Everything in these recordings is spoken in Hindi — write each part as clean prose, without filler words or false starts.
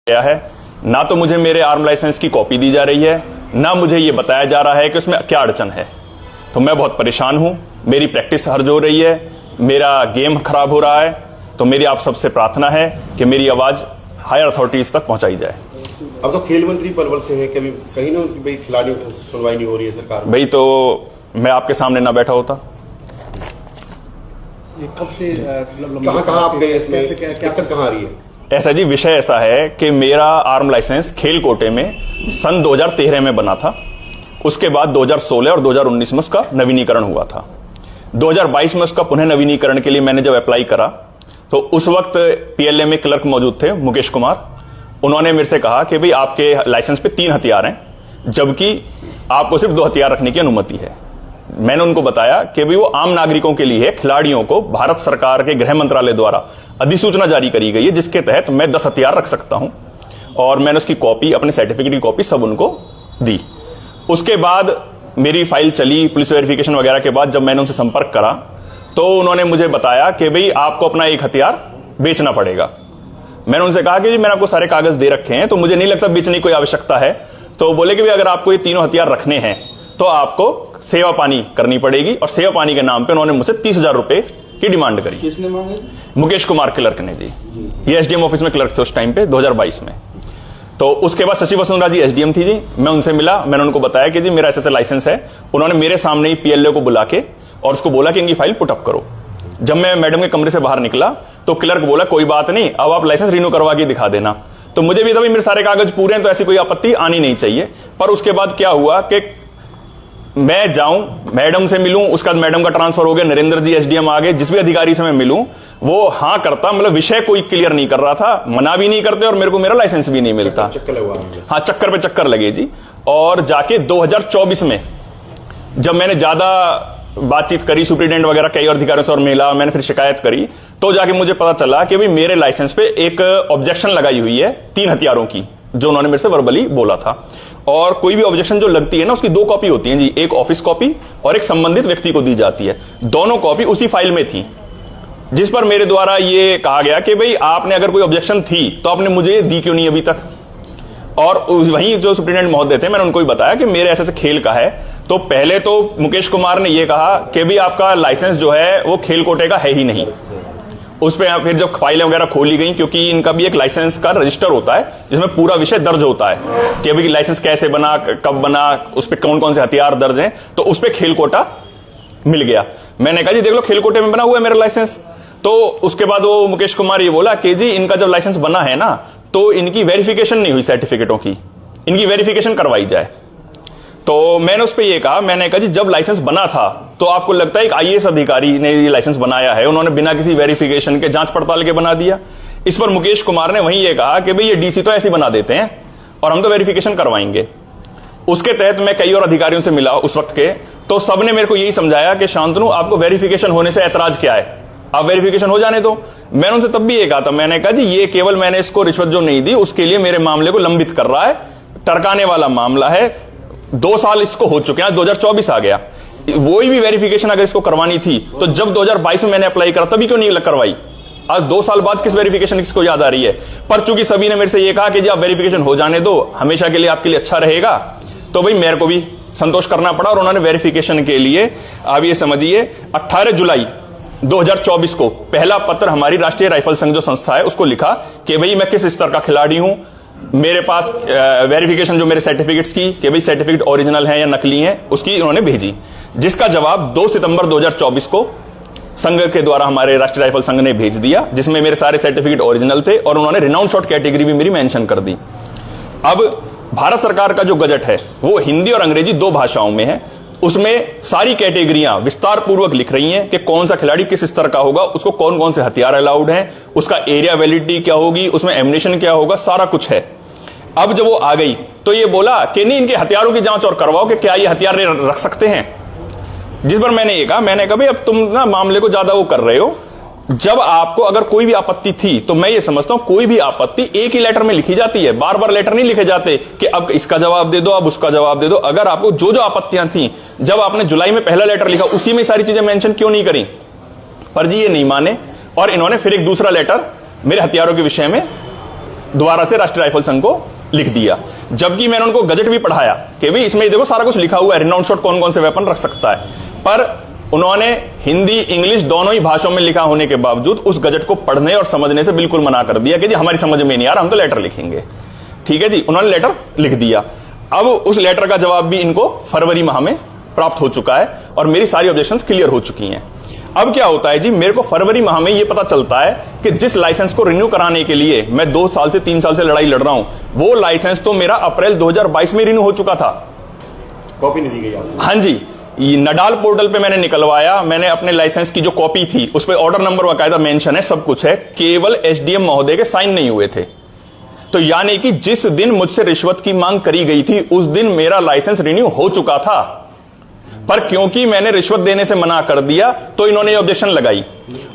गया है। ना तो मुझे मेरे आर्म लाइसेंस की कॉपी दी जा रही है, ना मुझे ये बताया जा रहा है कि उसमें क्या अड़चन है। तो मैं बहुत परेशान हूं, मेरी प्रैक्टिस हर्ज हो रही है, मेरा गेम खराब हो रहा है। तो मेरी आप सबसे प्रार्थना है कि मेरी आवाज हायर अथॉरिटीज तक पहुंचाई जाए। अब तो खेल मंत्री पलवल से है, कभी कहीं ना भाई खिलाड़ियों की सुनवाई नहीं हो रही है सरकार। भाई तो मैं आपके सामने ना बैठा होता। कब से कहाँ आप गए, इसमें दिक्कत कहाँ आ रही है? ऐसा जी, विषय ऐसा है कि मेरा आर्म लाइसेंस खेल कोटे में सन 2013 में बना था। उसके बाद 2016 और 2019 में उसका नवीनीकरण हुआ था। 2022 में उसका पुनः नवीनीकरण के लिए मैंने जब अप्लाई करा तो उस वक्त पीएलए में क्लर्क मौजूद थे मुकेश कुमार। उन्होंने मेरे से कहा कि भाई आपके लाइसेंस पे 3 हथियार हैं, जबकि आपको सिर्फ 2 हथियार रखने की अनुमति है। मैंने उनको बताया कि भाई वो आम नागरिकों के लिए, खिलाड़ियों को भारत सरकार के गृह मंत्रालय द्वारा अधिसूचना जारी करी गई है, जिसके तहत मैं 10 हथियार रख सकता हूं। और मैंने उसकी कॉपी, अपने सर्टिफिकेट की कॉपी सब उनको दी। उसके बाद मेरी फाइल चली, पुलिस वेरिफिकेशन वगैरह के बाद जब मैंने उनसे संपर्क करा तो उन्होंने मुझे बताया कि भाई आपको अपना 1 हथियार बेचना पड़ेगा। मैंने उनसे कहा कि जी मैंने आपको सारे कागज दे रखे हैं, तो मुझे नहीं लगता बेचने की कोई आवश्यकता है। तो बोले कि भाई अगर आपको ये 3 हथियार रखने हैं तो आपको सेवा पानी करनी पड़ेगी। और सेवा पानी के नाम पे उन्होंने मुझसे 30,000 रुपए की डिमांड करी। किसने मांगे? मुकेश कुमार क्लर्क ने जी। ये एसडीएम ऑफिस में क्लर्क थे उस टाइम पे 2022 में। तो उसके बाद शशि वसुंधरा जी एसडीएम थी जी। मैं उनसे मिला, मैंने उनको बताया कि जी मेरा ऐसा लाइसेंस है। उन्होंने मेरे सामने ही पीएलए को बुला के और उसको बोला कि इनकी फाइल पुटअप करो। जब मैं मैडम के कमरे से बाहर निकला तो क्लर्क बोला कोई बात नहीं, अब आप लाइसेंस रिन्यू करवा के दिखा देना। तो मुझे भी था मेरे सारे कागज पूरे हैं तो ऐसी कोई आपत्ति आनी नहीं चाहिए। पर उसके बाद क्या हुआ कि मैं जाऊं, मैडम से मिलूं, उसके बाद मैडम का ट्रांसफर हो गया, नरेंद्र जी एसडीएम आ गए। जिस भी अधिकारी से मैं मिलूं वो हाँ करता, मतलब विषय कोई क्लियर नहीं कर रहा था, मना भी नहीं करते और मेरे को मेरा लाइसेंस भी नहीं मिलता। हाँ, चक्कर पे चक्कर लगे जी। और जाके 2024 में जब मैंने ज्यादा बातचीत करी, सुप्रिटेंडेंट वगैरह कई और अधिकारियों से और मिला, मैंने फिर शिकायत करी, तो जाके मुझे पता चला कि भाई मेरे लाइसेंस पे एक ऑब्जेक्शन लगाई हुई है 3 हथियारों की, जो उन्होंने मेरे से वर्बली बोला था। और कोई भी ऑब्जेक्शन जो लगती है ना, उसकी 2 कॉपी होती है जी, एक ऑफिस कॉपी और एक संबंधित व्यक्ति को दी जाती है। दोनों कॉपी उसी फाइल में थी, जिस पर मेरे द्वारा ये कहा गया कि भाई आपने अगर कोई ऑब्जेक्शन थी तो आपने मुझे दी क्यों नहीं अभी तक। और वहीं जो सुप्रिटेंडेंट महोदय थे, मैंने उनको भी बताया कि मेरे ऐसे खेल का है। तो पहले तो मुकेश कुमार ने यह कहा कि भाई आपका लाइसेंस जो है वो खेल कोटे का है ही नहीं। उस पर फिर जब फाइलें वगैरह खोली गई, क्योंकि इनका भी एक लाइसेंस का रजिस्टर होता है जिसमें पूरा विषय दर्ज होता है कि भाई लाइसेंस कैसे बना, कब बना, उस पर कौन कौन से हथियार दर्ज हैं। तो उस पर खेल कोटा मिल गया। मैंने कहा जी देख लो, खेल कोटे में बना हुआ है मेरा लाइसेंस। तो उसके बाद वो मुकेश कुमार ये बोला कि जी इनका जब लाइसेंस बना है ना, तो इनकी वेरिफिकेशन नहीं हुई सर्टिफिकेटों की, इनकी वेरिफिकेशन करवाई जाए। तो मैंने उस पर यह कहा, मैंने कहा जी जब लाइसेंस बना था तो आपको लगता है एक आईएएस अधिकारी ने ये लाइसेंस बनाया है, उन्होंने बिना किसी वेरिफिकेशन के, जांच पड़ताल के बना दिया। इस पर मुकेश कुमार ने वहीं ये कहा कि भाई ये डीसी तो ऐसे बना देते हैं और हम तो वेरिफिकेशन करवाएंगे। उसके तहत मैं कई और अधिकारियों से मिला उस वक्त के, तो सबने मेरे को यही समझाया कि शांतनु आपको वेरिफिकेशन होने से ऐतराज क्या है, आप वेरिफिकेशन हो जाने दो। मैंने उनसे तब भी ये कहा था, मैंने कहा जी ये केवल मैंने इसको रिश्वत जो नहीं दी उसके लिए मेरे मामले को लंबित कर रहा है, टरकाने वाला मामला है। 2 साल इसको हो चुके हैं, 2024 आ गया। वही भी वेरिफिकेशन अगर इसको करवानी थी तो जब 2022 में मैंने अप्लाई करा तभी क्यों नहीं करवाई? आज 2 साल बाद किस वेरिफिकेशन किसको याद आ रही है? पर चूंकि सभी ने मेरे से ये कहा कि जी आप वेरिफिकेशन हो जाने दो, हमेशा के लिए आपके लिए अच्छा रहेगा, तो भाई मेरे को भी संतोष करना पड़ा और उन्होंने वेरिफिकेशन के लिए, आप ये समझिए 18 जुलाई 2024 को पहला पत्र हमारी राष्ट्रीय राइफल संघ जो संस्था है उसको लिखा कि भाई मैं किस स्तर का खिलाड़ी हूं, मेरे पास वेरिफिकेशन जो मेरे सर्टिफिकेट्स की कि भाई सर्टिफिकेट ओरिजिनल है या नकली है, उसकी उन्होंने भेजी। जिसका जवाब 2 सितंबर 2024 को संघ के द्वारा हमारे राष्ट्रीय राइफल संघ ने भेज दिया, जिसमें मेरे सारे सर्टिफिकेट ओरिजिनल थे और उन्होंने रिनाउंड शॉट कैटेगरी भी मेरी मेंशन कर दी। अब भारत सरकार का जो गजट है वो हिंदी और अंग्रेजी 2 भाषाओं में है। उसमें सारी कैटेगरियां विस्तार पूर्वक लिख रही हैं कि कौन सा खिलाड़ी किस स्तर का होगा, उसको कौन कौन से हथियार अलाउड हैं, उसका एरिया वैलिडिटी क्या होगी, उसमें एम्युनिशन क्या होगा, सारा कुछ है। अब जब वो आ गई तो ये बोला कि नहीं इनके हथियारों की जांच और करवाओ कि क्या ये हथियार रख सकते हैं। जिस पर मैंने ये कहा, मैंने कहा भाई अब तुम ना मामले को ज्यादा वो कर रहे हो। जब आपको अगर कोई भी आपत्ति थी तो मैं ये समझता हूं कोई भी आपत्ति एक ही लेटर में लिखी जाती है, बार बार लेटर नहीं लिखे जाते कि अब इसका जवाब दे दो, अब उसका जवाब दे दो। अगर आपको जो जो आपत्तियां थी, जब आपने जुलाई में पहला लेटर लिखा उसी में सारी चीजें मेंशन क्यों नहीं करी? पर जी ये नहीं माने और इन्होंने फिर एक दूसरा लेटर मेरे हथियारों के विषय में दोबारा से राष्ट्रीय राइफल संघ को लिख दिया। जबकि मैंने उनको गजट भी पढ़ाया कि भाई इसमें देखो सारा कुछ लिखा हुआ है, रिनाउंड शॉट कौन कौन से वेपन रख सकता है, पर उन्होंने हिंदी इंग्लिश दोनों ही भाषाओं में लिखा होने के बावजूद उस गजट को पढ़ने और समझने से बिल्कुल मना कर दिया कि जी हमारी समझ में नहीं आ रहा, हम तो लेटर लिखेंगे। ठीक है जी, उन्होंने लेटर लिख दिया। अब उस लेटर का जवाब भी इनको फरवरी माह में प्राप्त हो चुका है और मेरी सारी ऑब्जेक्शंस क्लियर हो चुकी हैं। अब क्या होता है जी, मेरे को फरवरी माह में यह पता चलता है कि जिस लाइसेंस को रिन्यू कराने के लिए मैं 2 साल से 3 साल से लड़ाई लड़ रहा हूं, वो लाइसेंस तो मेरा अप्रैल 2022 में रिन्यू हो चुका था। कॉपी नहीं दी गई आपको? हाँ जी, ये नडाल पोर्टल पे मैंने निकलवाया, मैंने अपने लाइसेंस की जो कॉपी थी उस पर ऑर्डर नंबर बाकायदा मेंशन है, सब कुछ है, केवल एसडीएम महोदय के साइन नहीं हुए थे। तो यानी कि जिस दिन मुझसे रिश्वत की मांग करी गई थी उस दिन मेरा लाइसेंस रिन्यू हो चुका था, पर क्योंकि मैंने रिश्वत देने से मना कर दिया तो इन्होंने ये ऑब्जेक्शन लगाई।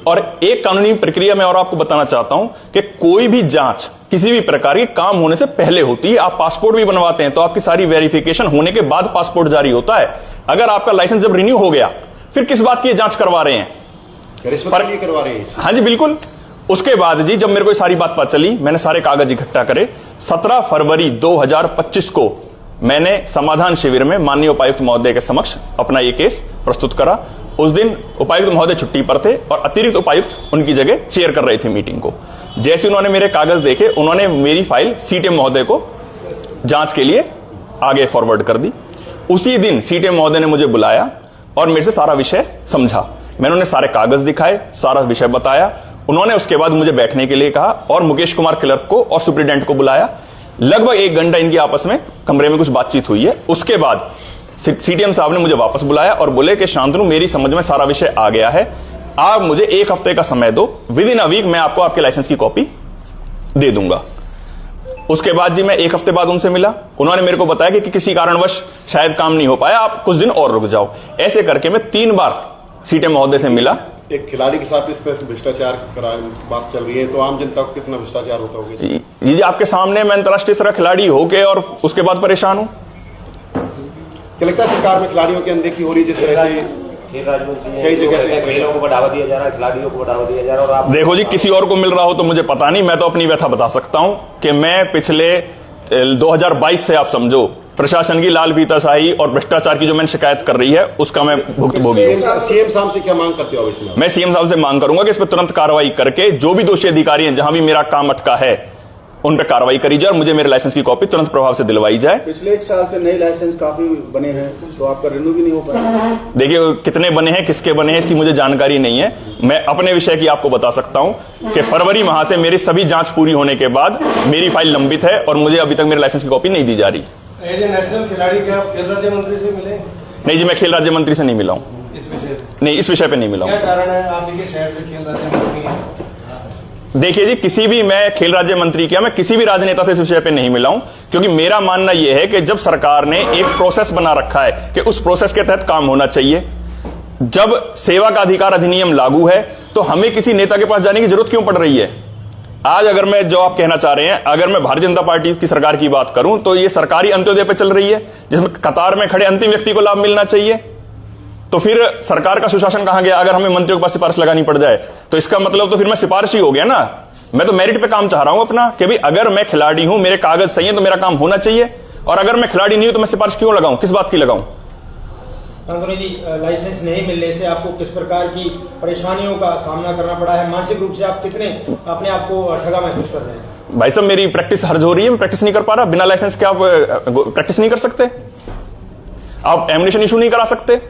और एक कानूनी प्रक्रिया में और आपको बताना चाहता हूं कि कोई भी जांच किसी भी प्रकार के काम होने से पहले होती है। आप पासपोर्ट भी बनवाते हैं तो आपकी सारी वेरिफिकेशन होने के बाद पासपोर्ट जारी होता है। अगर आपका लाइसेंस जब रिन्यू हो गया फिर किस बात की जांच करवा रहे हैं? रिश्वत के लिए करवा रहे हैं? हाँ जी बिल्कुल। उसके बाद जी जब मेरे को सारी बात पता चली, मैंने सारे कागज इकट्ठा करे। 17 फरवरी 2025 को मैंने समाधान शिविर में माननीय उपायुक्त महोदय के समक्ष अपना ये केस प्रस्तुत करा। उस दिन उपायुक्त महोदय छुट्टी पर थे और अतिरिक्त उपायुक्त उनकी जगह चेयर कर रहे थे मीटिंग को। जैसे उन्होंने मेरे कागज देखे, उन्होंने मेरी फाइल सीटीएम महोदय को जांच के लिए आगे फॉरवर्ड कर दी। उसी दिन सीटीएम महोदय ने मुझे बुलाया और मेरे से सारा विषय समझा। मैंने उन्हें सारे कागज दिखाए, सारा विषय बताया। उन्होंने उसके बाद मुझे बैठने के लिए कहा और मुकेश कुमार क्लर्क को और सुप्रिटेंडेंट को बुलाया। लगभग 1 घंटा इनकी आपस में कमरे में कुछ बातचीत हुई है। उसके बाद सीटीएम साहब ने मुझे वापस बुलाया और बोले कि शांतनु, मेरी समझ में सारा विषय आ गया है, आप मुझे 1 हफ्ते का समय दो, विद इन अ वीक मैं आपको आपके लाइसेंस की कॉपी दे दूंगा। उसके बाद जी मैं 1 हफ्ते बाद उनसे मिला। उन्होंने मेरे को बताया कि किसी कारणवश शायद काम नहीं हो पाया, आप कुछ दिन और रुक जाओ। ऐसे करके मैं 3 बार सीटीएम महोदय से मिला। एक खिलाड़ी के साथ इस तरह भ्रष्टाचार बात चल रही है, तो आम जनता को कितना भ्रष्टाचार होता होगा? जी आपके सामने मैं अंतर्राष्ट्रीय स्तर खिलाड़ी होके और उसके बाद परेशान हूं। क्या लगता है सरकार में खिलाड़ियों की अनदेखी हो रही है? जिस तरह से खेल राज्य मंत्री कई जगह से खेलों को बढ़ावा दिया जा रहा है, खिलाड़ियों को बढ़ावा दिया जा रहा है। और आप देखो जी, किसी और को मिल रहा हो तो मुझे पता नहीं, मैं तो अपनी व्यथा बता सकता हूं कि मैं पिछले 2022 से आप समझो प्रशासन की लाल फीताशाही और भ्रष्टाचार की जो मैंने शिकायत कर रही है उसका मैं भुक्तभोगी हूं। सीएम साहब से क्या मांग करते हो इसमें? मैं सीएम साहब से मांग करूंगा कि इस पर तुरंत कार्रवाई करके जो भी दोषी अधिकारी हैं, जहां भी मेरा काम अटका है, उन पर कार्रवाई करी जाए और मुझे मेरे लाइसेंस की कॉपी तुरंत प्रभाव से दिलवाई जाए। पिछले 1 साल से नए लाइसेंस काफी बने हैं, तो आपका रिन्यू भी नहीं हो पाया। देखिए कितने बने हैं, किसके बने हैं, इसकी मुझे जानकारी नहीं है। मैं अपने विषय की आपको बता सकता हूं कि फरवरी माह से मेरी सभी जांच पूरी होने के बाद मेरी फाइल लंबित है और मुझे अभी तक मेरे लाइसेंस की कॉपी नहीं दी जा रही। एज ए नेशनल खिलाड़ी क्या आप खेल राज्य मंत्री से मिले? नहीं जी, मैं खेल राज्य मंत्री से नहीं मिला हूं। इस विषय नहीं, इस विषय पे नहीं मिला हूं। क्या कारण है? आप ही के शहर से खेल राज्य मंत्री हैं। देखिए जी, किसी भी, मैं खेल राज्य मंत्री क्या, मैं किसी भी राजनेता से इस विषय पे नहीं मिला हूं, क्योंकि मेरा मानना यह है कि जब सरकार ने एक प्रोसेस बना रखा है कि उस प्रोसेस के तहत काम होना चाहिए। जब सेवा का अधिकार अधिनियम लागू है तो हमें किसी नेता के पास जाने की जरूरत क्यों पड़ रही है? आज अगर मैं, जो आप कहना चाह रहे हैं, अगर मैं भारतीय जनता पार्टी की सरकार की बात करूं तो ये सरकारी अंत्योदय पे चल रही है, जिसमें कतार में खड़े अंतिम व्यक्ति को लाभ मिलना चाहिए। तो फिर सरकार का सुशासन कहां गया? अगर हमें मंत्रियों के पास सिफारिश लगानी पड़ जाए तो इसका मतलब तो फिर मैं सिफारिशी हो गया ना। मैं तो मेरिट पे काम चाह रहा हूं अपना, कि भाई अगर मैं खिलाड़ी हूं, मेरे कागज सही है तो मेरा काम होना चाहिए, और अगर मैं खिलाड़ी नहीं हूं तो मैं सिफारिश क्यों लगाऊं? किस बात की लगाऊं? शांतनु जी, लाइसेंस नहीं मिलने से आपको किस प्रकार की परेशानियों का सामना करना पड़ा है? मानसिक रूप से आप कितने अपने आप को ठगा महसूस कर रहे हैं? भाई साहब, मेरी प्रैक्टिस हर्ज हो रही है, मैं प्रैक्टिस नहीं कर पा रहा। बिना लाइसेंस के आप प्रैक्टिस नहीं कर सकते? आप एमिनेशन इशू नहीं करा सकते?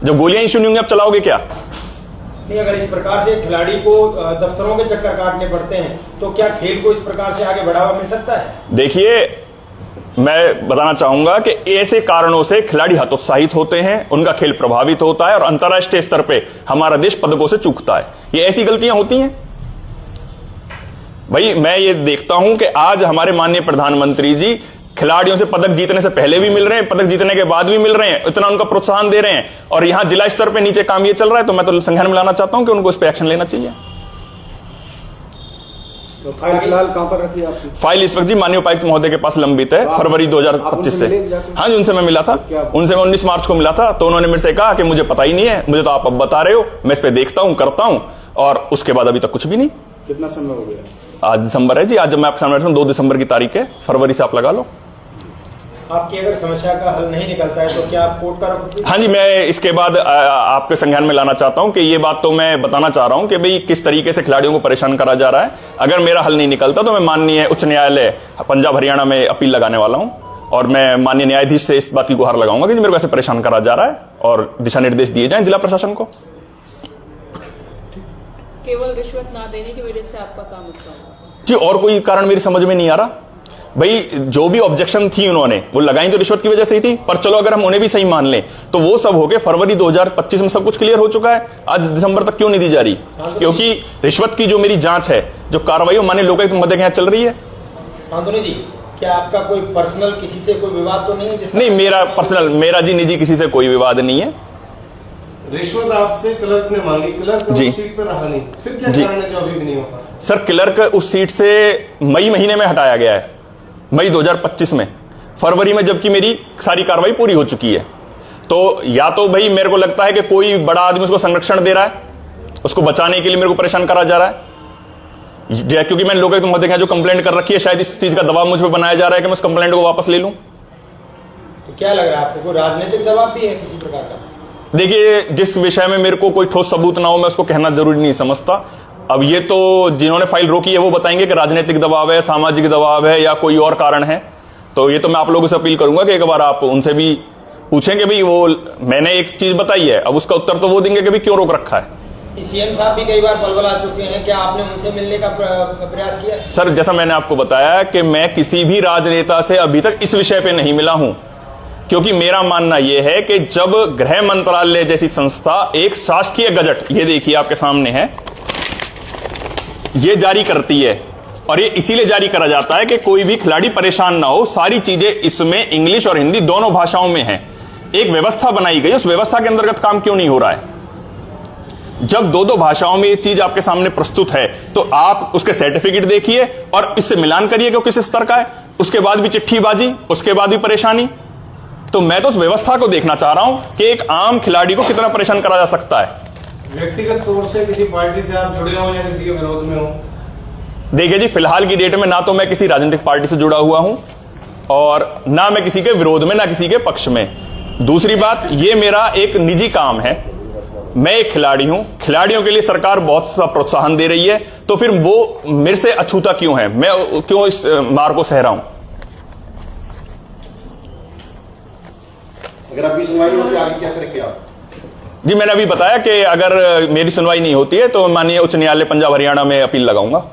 जब गोलियां इशू नहीं होंगी आप चलाओगे क्या? नहीं, अगर इस प्रकार से खिलाड़ी को दफ्तरों के चक्कर काटने पड़ते हैं तो क्या खेल को इस प्रकार से आगे बढ़ावा मिल सकता है? देखिए, मैं बताना चाहूंगा कि ऐसे कारणों से खिलाड़ी हतोत्साहित होते हैं, उनका खेल प्रभावित होता है और अंतर्राष्ट्रीय स्तर पे हमारा देश पदकों से चूकता है। ये ऐसी गलतियां होती हैं। भाई, मैं ये देखता हूं कि आज हमारे माननीय प्रधानमंत्री जी खिलाड़ियों से पदक जीतने से पहले भी मिल रहे हैं, पदक जीतने के बाद भी मिल रहे हैं, इतना उनका प्रोत्साहन दे रहे हैं, और यहां जिला स्तर पे नीचे काम ये चल रहा है। तो मैं तो संज्ञान में लाना चाहता हूं कि उनको इस पर एक्शन लेना चाहिए। तो फाइल फिलहाल कहां पर रखी है आपकी? फाइल इस वक्त जी माननीय उपायुक्त महोदय के पास लंबित है, फरवरी 2025 से। हाँ जी, उनसे मैं मिला था। उनसे मैं 19 मार्च को मिला था, तो उन्होंने मेरे से कहा कि मुझे पता ही नहीं है, मुझे तो आप अब बता रहे हो, मैं इस पे देखता हूं, करता हूं, और उसके बाद अभी तक कुछ भी नहीं। कितना समय हो गया? आज दिसंबर है जी, आज जब मैं आपके सामने बैठा हूं 2 दिसंबर की तारीख है, फरवरी से आप लगा लो। आपकी अगर समस्या का हल नहीं निकलता है तो क्या आप कोर्ट का रुख? हाँ जी, मैं इसके बाद आपके संज्ञान में लाना चाहता हूं कि ये बात तो मैं बताना चाह रहा हूं कि भाई किस तरीके से खिलाड़ियों को परेशान करा जा रहा है। अगर मेरा हल नहीं निकलता तो मैं माननीय उच्च न्यायालय पंजाब हरियाणा में अपील लगाने वाला हूं और मैं माननीय न्यायाधीश से इस बात की गुहार लगाऊंगा कि मेरे को ऐसे परेशान करा जा रहा है और दिशा निर्देश दिए जाएं जिला प्रशासन को। केवल रिश्वत ना देने की वजह से आपका काम रुका हुआ? जी, और कोई कारण मेरी समझ में नहीं आ रहा। भाई जो भी ऑब्जेक्शन थी उन्होंने वो लगाई तो रिश्वत की वजह से ही थी, पर चलो अगर हम उन्हें भी सही मान लें तो वो सब हो गए फरवरी 2025 में सब कुछ क्लियर हो चुका है। आज दिसंबर तक क्यों नहीं दी जा रही? क्योंकि रिश्वत की जो मेरी जांच है, जो कार्रवाई वो माननीय लोकायुक्त महोदय के यहाँ चल रही है। शांतनु जी, क्या आपका कोई पर्सनल किसी से कोई विवाद तो नहीं है? नहीं, मेरा पर्सनल, मेरा जी निजी किसी से कोई विवाद नहीं है। रिश्वत आपसे क्लर्क ने मांगी, क्लर्क जी। उस सीट पर रहा नहीं, फिर क्या जी। कारण है जो अभी भी नहीं होगा? सर, क्लर्क उस सीट से मई महीने में हटाया गया है, मई 2025 में, फरवरी में जबकि मेरी सारी कार्रवाई पूरी हो चुकी है। तो या तो भाई मेरे को लगता है कि कोई बड़ा आदमी उसको संरक्षण दे रहा है, उसको बचाने के लिए मेरे को परेशान करा जा रहा है, क्योंकि मैंने लोकायुक्त महोदय के यहाँ जो कंप्लेंट कर रखी है, शायद इस चीज का दबाव मुझ पर बनाया जा रहा है कि मैं उस कंप्लेंट को वापस ले लूं। तो क्या लग रहा है आपको, कोई राजनीतिक दबाव भी है किसी प्रकार का? देखिए, जिस विषय में मेरे को कोई ठोस सबूत ना हो मैं उसको कहना जरूरी नहीं समझता। अब ये तो जिन्होंने फाइल रोकी है वो बताएंगे कि राजनीतिक दबाव है, सामाजिक दबाव है या कोई और कारण है। तो ये तो मैं आप लोगों से अपील करूंगा कि एक बार आप उनसे भी पूछें कि भाई वो, मैंने एक चीज बताई है, अब उसका उत्तर तो वो देंगे कि भाई क्यों रोक रखा है। सीएम साहब भी कई बार बलबला चुके हैं, क्या आपने उनसे मिलने का प्रयास किया? सर, जैसा मैंने आपको बताया कि मैं किसी भी राजनेता से अभी तक इस विषय पे नहीं मिला हूं, क्योंकि मेरा मानना यह है कि जब गृह मंत्रालय जैसी संस्था एक शासकीय गजट, ये देखिए आपके सामने है, ये जारी करती है, और ये इसीलिए जारी करा जाता है कि कोई भी खिलाड़ी परेशान ना हो, सारी चीजें इसमें इंग्लिश और हिंदी दोनों भाषाओं में है। एक व्यवस्था बनाई गई, उस व्यवस्था के अंतर्गत काम क्यों नहीं हो रहा है? जब दो भाषाओं में ये चीज आपके सामने प्रस्तुत है तो आप उसके सर्टिफिकेट देखिए और इससे मिलान करिए कि वो किस स्तर का है। उसके बाद भी चिट्ठीबाजी, उसके बाद भी परेशानी। तो मैं तो उस व्यवस्था को देखना चाह रहा हूं कि एक आम खिलाड़ी को कितना परेशान करा जा सकता है। व्यक्तिगत तौर से किसी पार्टी से आप जुड़े हो या किसी के विरोध में हो? देखिए जी, फिलहाल की डेट में ना तो मैं किसी राजनीतिक पार्टी से जुड़ा हुआ हूं और ना मैं किसी के विरोध में, ना किसी के पक्ष में। दूसरी बात, ये मेरा एक निजी काम है, मैं एक खिलाड़ी हूं, खिलाड़ियों के लिए सरकार बहुत सा प्रोत्साहन दे रही है, तो फिर वो मेरे से अछूता क्यों है? मैं क्यों इस मार को सह रहा हूं? अगर आपकी सुनवाई होती है आगे क्या करेंगे आप? जी, मैंने अभी बताया कि अगर मेरी सुनवाई नहीं होती है तो माननीय उच्च न्यायालय पंजाब हरियाणा में अपील लगाऊंगा।